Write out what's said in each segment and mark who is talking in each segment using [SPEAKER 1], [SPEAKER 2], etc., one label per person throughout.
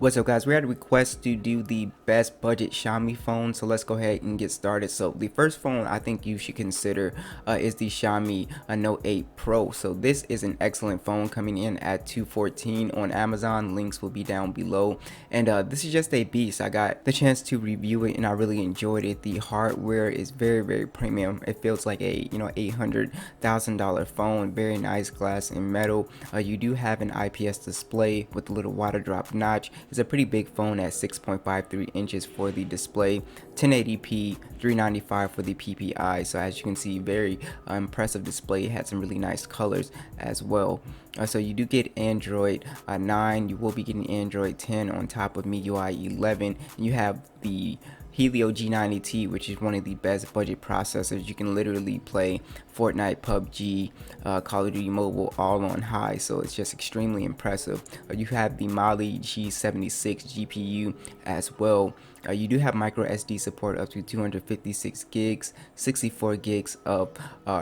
[SPEAKER 1] What's up, guys? We had a request to do the best budget Xiaomi phone, so let's go ahead and get started. So the first phone I think you should consider is the Xiaomi Note 8 Pro. So this is an excellent phone, coming in at $214 on Amazon. Links will be down below, and this is just a beast. I got the chance to review it and I really enjoyed it. The hardware is very premium. It feels like a $800,000 phone. Very nice glass and metal. You do have an IPS display with a little water drop notch. It's a pretty big phone at 6.53 inches for the display, 1080p, 395 for the PPI. So as you can see, very impressive display. It had some really nice colors as well. So you do get Android 9. You will be getting Android 10 on top of MIUI 11. And you have the Helio G90T, which is one of the best budget processors. You can literally play Fortnite, PUBG, Call of Duty Mobile all on high, so it's just extremely impressive. You have the Mali G76 GPU as well. You do have micro SD support up to 256 gigs, 64 gigs of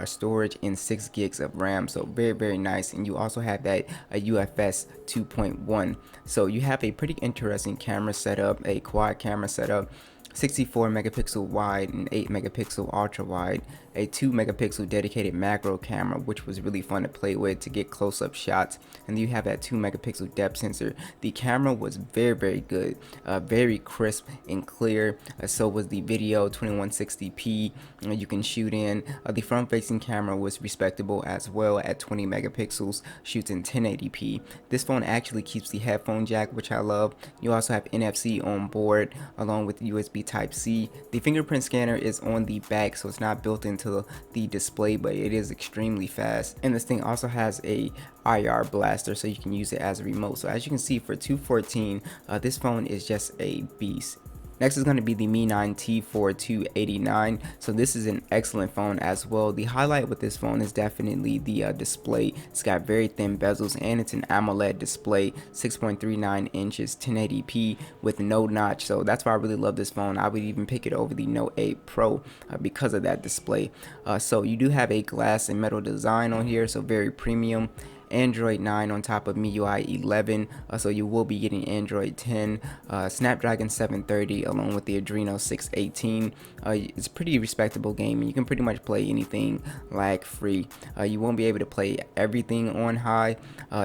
[SPEAKER 1] storage, and 6 gigs of RAM. So very nice. And you also have that UFS 2.1. So you have a pretty interesting camera setup, a quad camera setup. 64 megapixel wide and 8 megapixel ultra wide, a 2 megapixel dedicated macro camera, which was really fun to play with to get close-up shots, and you have that 2 megapixel depth sensor. The camera was very good, very crisp and clear. So was the video, 2160p you can shoot in. The front-facing camera was respectable as well at 20 megapixels, shoots in 1080p. This phone actually keeps the headphone jack, which I love. You also have NFC on board along with USB Type-C. The fingerprint scanner is on the back, so it's not built into the display, but it is extremely fast. And this thing also has a IR blaster, so you can use it as a remote. So as you can see, for $214, this phone is just a beast. Next is going to be the Mi 9T for $289. So this is an excellent phone as well. The highlight with this phone is definitely the display. It's got very thin bezels and it's an AMOLED display, 6.39 inches, 1080p with no notch. So that's why I really love this phone. I would even pick it over the Note 8 Pro because of that display. So you do have a glass and metal design on here, so very premium. Android 9 on top of MIUI 11, so you will be getting Android 10, Snapdragon 730 along with the Adreno 618. It's pretty respectable game, and you can pretty much play anything lag free. You won't be able to play everything on high.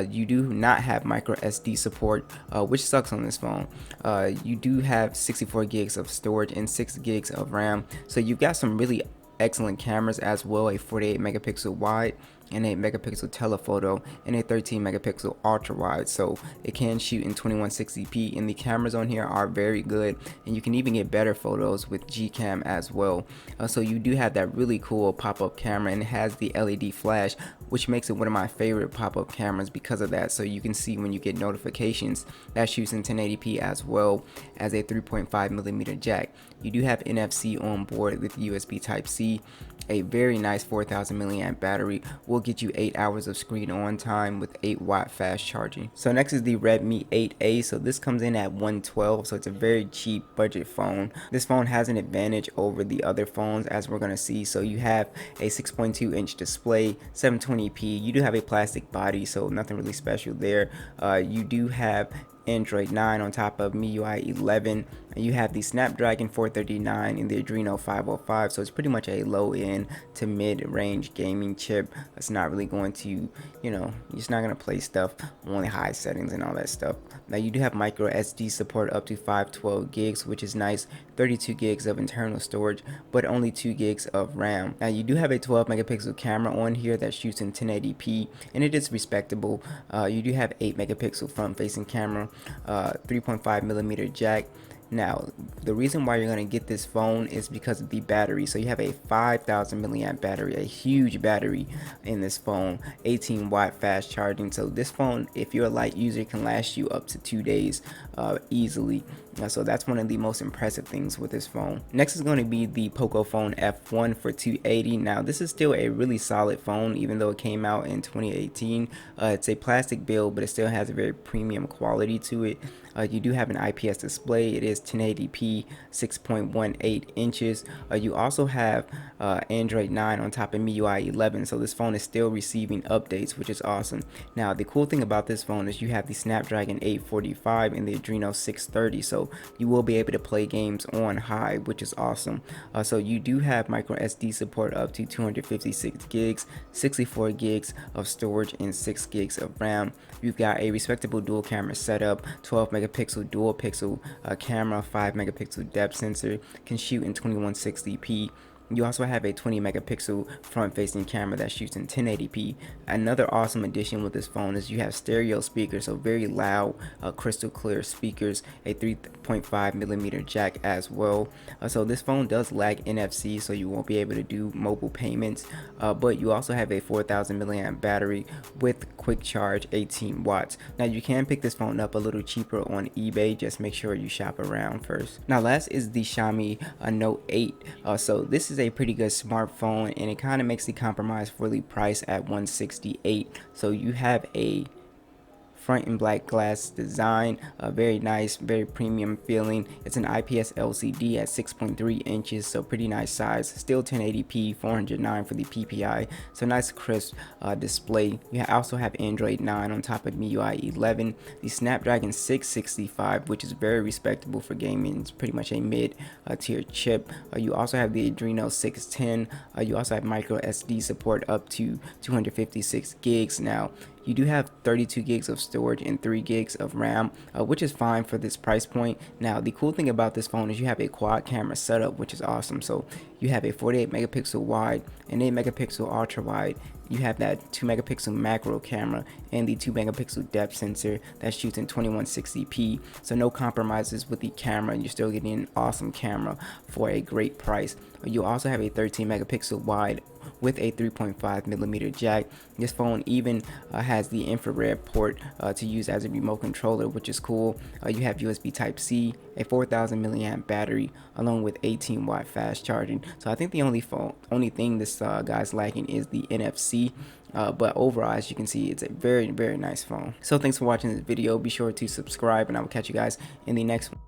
[SPEAKER 1] You do not have micro SD support, which sucks on this phone. You do have 64 gigs of storage and 6 gigs of RAM, so you've got some really excellent cameras as well, a 48 megapixel wide and 8 megapixel telephoto and a 13 megapixel ultra wide, so it can shoot in 2160p, and the cameras on here are very good, and you can even get better photos with Gcam as well. So you do have that really cool pop-up camera, and it has the LED flash, which makes it one of my favorite pop-up cameras because of that. So you can see when you get notifications that shoots in 1080p, as well as a 3.5mm jack. You do have NFC on board with USB Type-C. A very nice 4000 milliamp battery will get you 8 hours of screen on time with 8-watt fast charging. So next is the Redmi 8A. So this comes in at $112, so it's a very cheap budget phone. This phone has an advantage over the other phones, as we're going to see. So you have a 6.2 inch display, 720p. You do have a plastic body, so nothing really special there. You do have Android 9 on top of MIUI 11, and you have the Snapdragon 439 and the Adreno 505, so it's pretty much a low-end to mid-range gaming chip. It's not really going to, you're just not going to play stuff on only high settings and all that stuff. Now you do have micro SD support up to 512 gigs, which is nice, 32 gigs of internal storage, but only 2 gigs of RAM. Now you do have a 12 megapixel camera on here that shoots in 1080p, and it is respectable. You do have 8 megapixel front-facing camera, 3.5mm jack. Now, the reason why you're going to get this phone is because of the battery. So you have a 5000 milliamp battery, a huge battery in this phone, 18-watt fast charging. So this phone, if you're a light user, can last you up to 2 days easily. So that's one of the most impressive things with this phone. Next is going to be the Pocophone F1 for $280. Now this is still a really solid phone, even though it came out in 2018. It's a plastic build, but it still has a very premium quality to it. You do have an IPS display. It is is 1080p, 6.18 inches. You also have Android 9 on top of MIUI 11, so this phone is still receiving updates, which is awesome. Now the cool thing about this phone is you have the Snapdragon 845 and the Adreno 630, so you will be able to play games on high, which is awesome. So you do have micro SD support up to 256 gigs, 64 gigs of storage, and 6 gigs of RAM. You've got a respectable dual camera setup, 12 megapixel dual pixel camera, 5 megapixel depth sensor, can shoot in 2160p. You also have a 20 megapixel front facing camera that shoots in 1080p. Another awesome addition with this phone is you have stereo speakers, so very loud, crystal clear speakers, a 3.5 millimeter jack as well. So this phone does lack NFC, so you won't be able to do mobile payments, but you also have a 4000 milliamp battery with quick charge, 18 watts. Now you can pick this phone up a little cheaper on eBay, just make sure you shop around first. Now last is the Xiaomi Note 8. So this is a pretty good smartphone, and it kind of makes the compromise for the price at $168. So you have a front and black glass design, very nice, very premium feeling. It's an IPS LCD at 6.3 inches, so pretty nice size. Still 1080p, 409 for the PPI, so nice crisp display. You also have Android 9 on top of MIUI 11. The Snapdragon 665, which is very respectable for gaming. It's pretty much a mid tier chip. You also have the Adreno 610. You also have micro SD support up to 256 gigs. Now you do have 32 gigs of storage and 3 gigs of RAM, which is fine for this price point. Now the cool thing about this phone is you have a quad camera setup, which is awesome. So you have a 48 megapixel wide and 8 megapixel ultra wide. You have that 2 megapixel macro camera and the 2 megapixel depth sensor that shoots in 2160p. So no compromises with the camera, and you're still getting an awesome camera for a great price. You also have a 13 megapixel wide with a 3.5 millimeter jack. This phone even has the infrared port to use as a remote controller, which is cool. You have USB Type-C, a 4000 milliamp battery, along with 18 watt fast charging. So I think the only thing this guy's lacking is the NFC. But overall, as you can see, it's a very nice phone. So thanks for watching this video. Be sure to subscribe, and I will catch you guys in the next one.